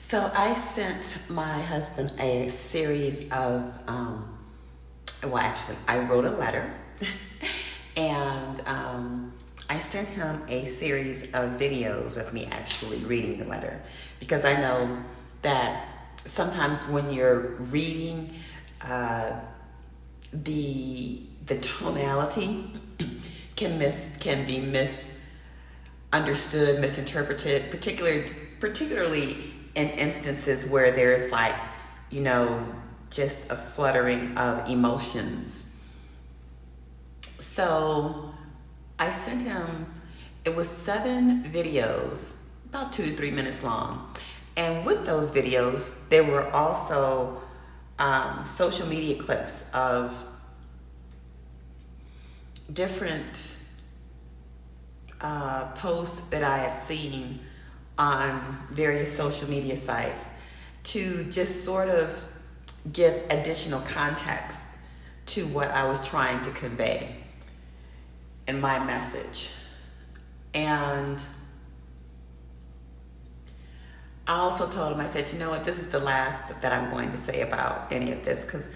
So I sent my husband a series of, well, actually, I wrote a letter and I sent him a series of videos of me actually reading the letter because I know that sometimes when you're reading, the tonality can be misunderstood, misinterpreted, particularly in instances where there's like, you know, just a fluttering of emotions. So I sent him, it was 7 videos, about 2 to 3 minutes long. And with those videos, there were also social media clips of different posts that I had seen on various social media sites to just sort of give additional context to what I was trying to convey in my message. And I also told him, I said, you know what, this is the last that I'm going to say about any of this because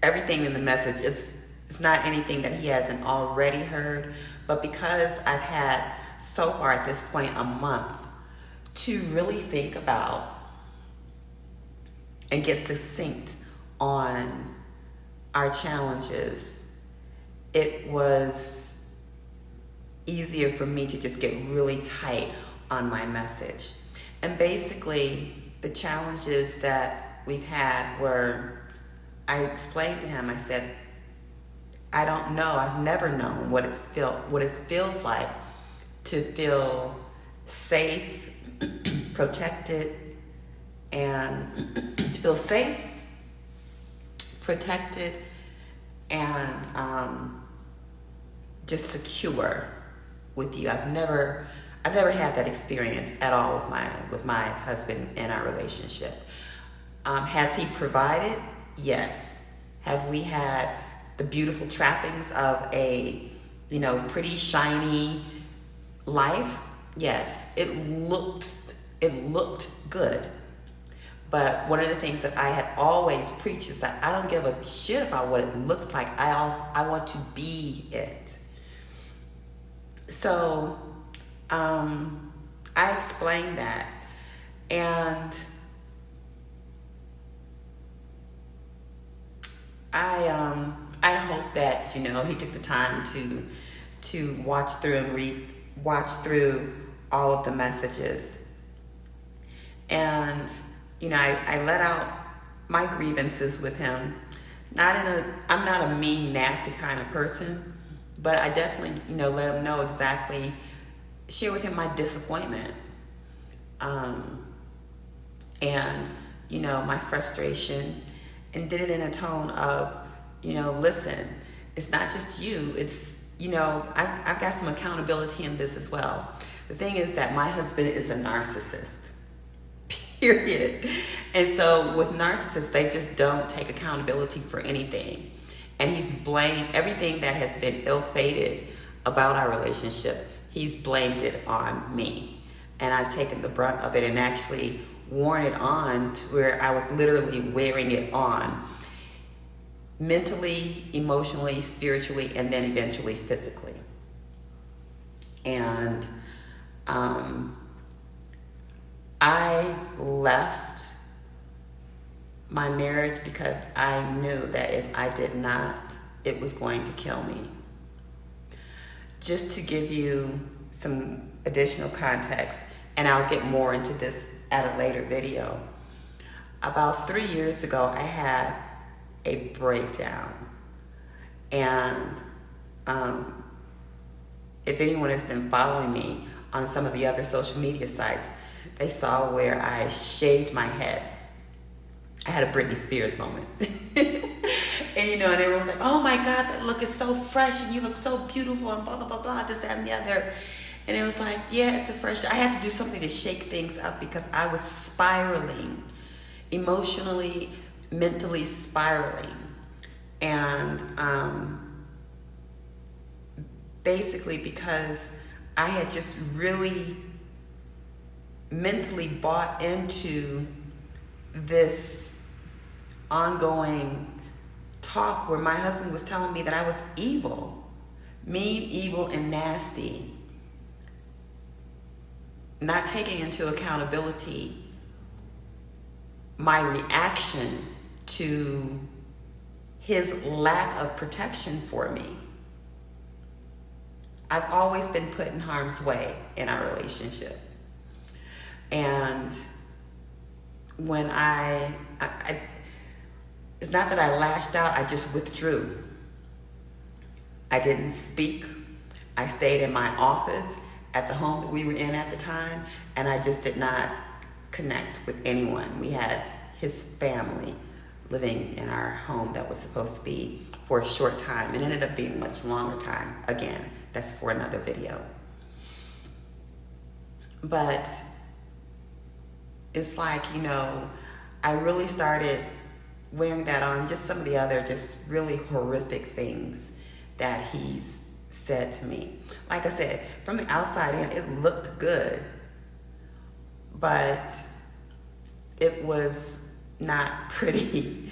everything in the message is it's not anything that he hasn't already heard, but because I've had so far at this point a month to really think about and get succinct on our challenges, it was easier for me to just get really tight on my message. And basically, the challenges that we've had were, I explained to him, I said, I don't know, I've never known what it feels like to feel safe, protected, and to feel safe, protected, and just secure with you. I've never had that experience at all with my husband in our relationship. Has he provided? Yes. Have we had the beautiful trappings of a, you know, pretty shiny life? Yes. It looked good. But one of the things that I had always preached is that I don't give a shit about what it looks like. I want to be it. So I explained that, and I hope that, you know, he took the time to watch through and watch through all of the messages. And, you know, I let out my grievances with him. I'm not a mean, nasty kind of person, but I definitely, you know, let him know exactly, share with him my disappointment. And, you know, my frustration, and did it in a tone of, you know, listen, it's not just you, it's, you know, I've got some accountability in this as well. The thing is that my husband is a narcissist, period. And so with narcissists, they just don't take accountability for anything. And he's blamed everything that has been ill-fated about our relationship, he's blamed it on me. And I've taken the brunt of it and actually worn it on to where I was literally wearing it on mentally, emotionally, spiritually, and then eventually physically. And I left my marriage because I knew that if I did not, it was going to kill me. Just to give you some additional context, and I'll get more into this at a later video. About 3 years ago, I had a breakdown. And if anyone has been following me on some of the other social media sites, they saw where I shaved my head. I had a Britney Spears moment. And, you know, and everyone was like, oh my God, that look is so fresh and you look so beautiful and blah, blah, blah, blah, this, that, and the other. And it was like, yeah, it's a fresh, I had to do something to shake things up because I was spiraling, emotionally, mentally spiraling. And basically because I had just really mentally bought into this ongoing talk where my husband was telling me that I was evil, mean, evil, and nasty, not taking into accountability my reaction to his lack of protection for me. I've always been put in harm's way in our relationship. And when it's not that I lashed out, I just withdrew. I didn't speak. I stayed in my office at the home that we were in at the time, and I just did not connect with anyone. We had his family living in our home that was supposed to be for a short time. It ended up being a much longer time. Again, that's for another video. But it's like, I really started wearing that on just some of the other just really horrific things that he's said to me. Like I said, from the outside in, it looked good, but it was not pretty.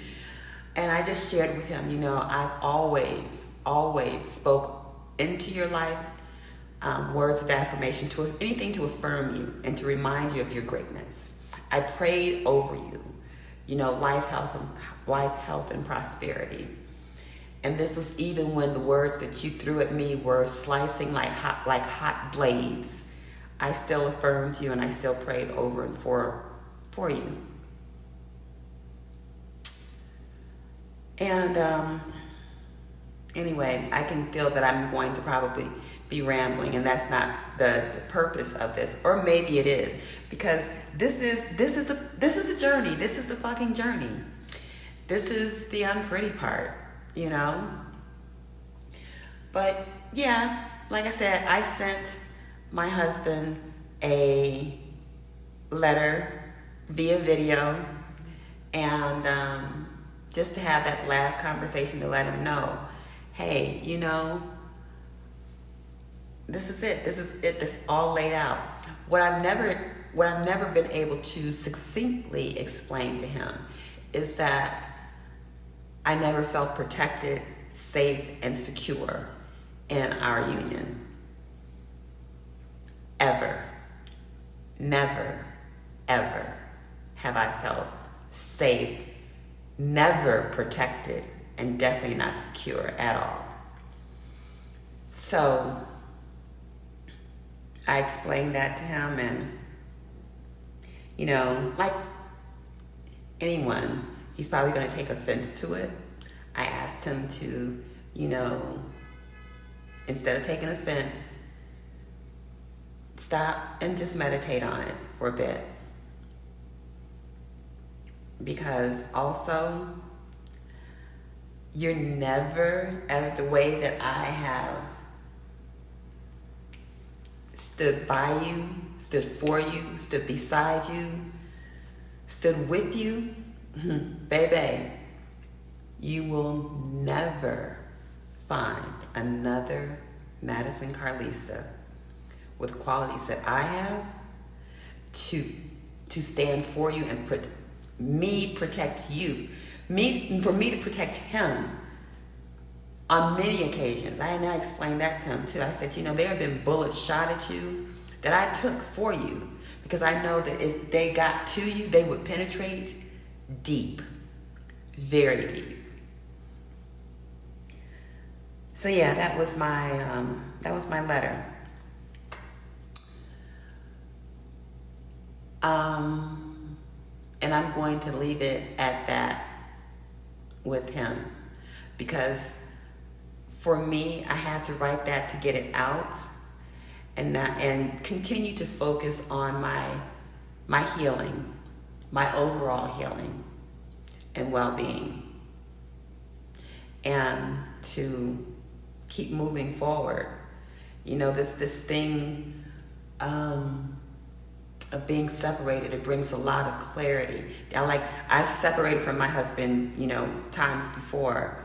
And I just shared with him, I've always spoke into your life words of affirmation, to anything to affirm you and to remind you of your greatness. I prayed over you, life, health, and prosperity. And this was even when the words that you threw at me were slicing like hot blades. I still affirmed you, and I still prayed over and for you. And anyway, I can feel that I'm going to probably be rambling, and that's not the purpose of this, or maybe it is, because this is the journey. This is the fucking journey. This is the unpretty part, But yeah, like I said, I sent my husband a letter via video, and just to have that last conversation to let him know, hey, this is it. This is it. This is all laid out. What I've never been able to succinctly explain to him is that I never felt protected, safe, and secure in our union. Ever. Never, ever have I felt safe, never protected, and definitely not secure at all. So I explained that to him, and like anyone, he's probably going to take offense to it. I asked him to, instead of taking offense, stop and just meditate on it for a bit. Because also, you're never, ever, the way that I have stood by you, stood for you, stood beside you, stood with you, baby, you will never find another Madison Carlisa with qualities that I have to stand for you and protect you, for me to protect him on many occasions. I explained that to him too. I said, there have been bullets shot at you that I took for you, because I know that if they got to you, they would penetrate deep, very deep. So yeah, that was my letter. And I'm going to leave it at that with him, because for me, I had to write that to get it out, and continue to focus on my healing, my overall healing and well-being, and to keep moving forward. This thing of being separated, it brings a lot of clarity. I've separated from my husband, times before,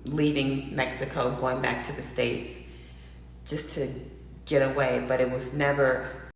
leaving Mexico, going back to the States just to get away, but it was never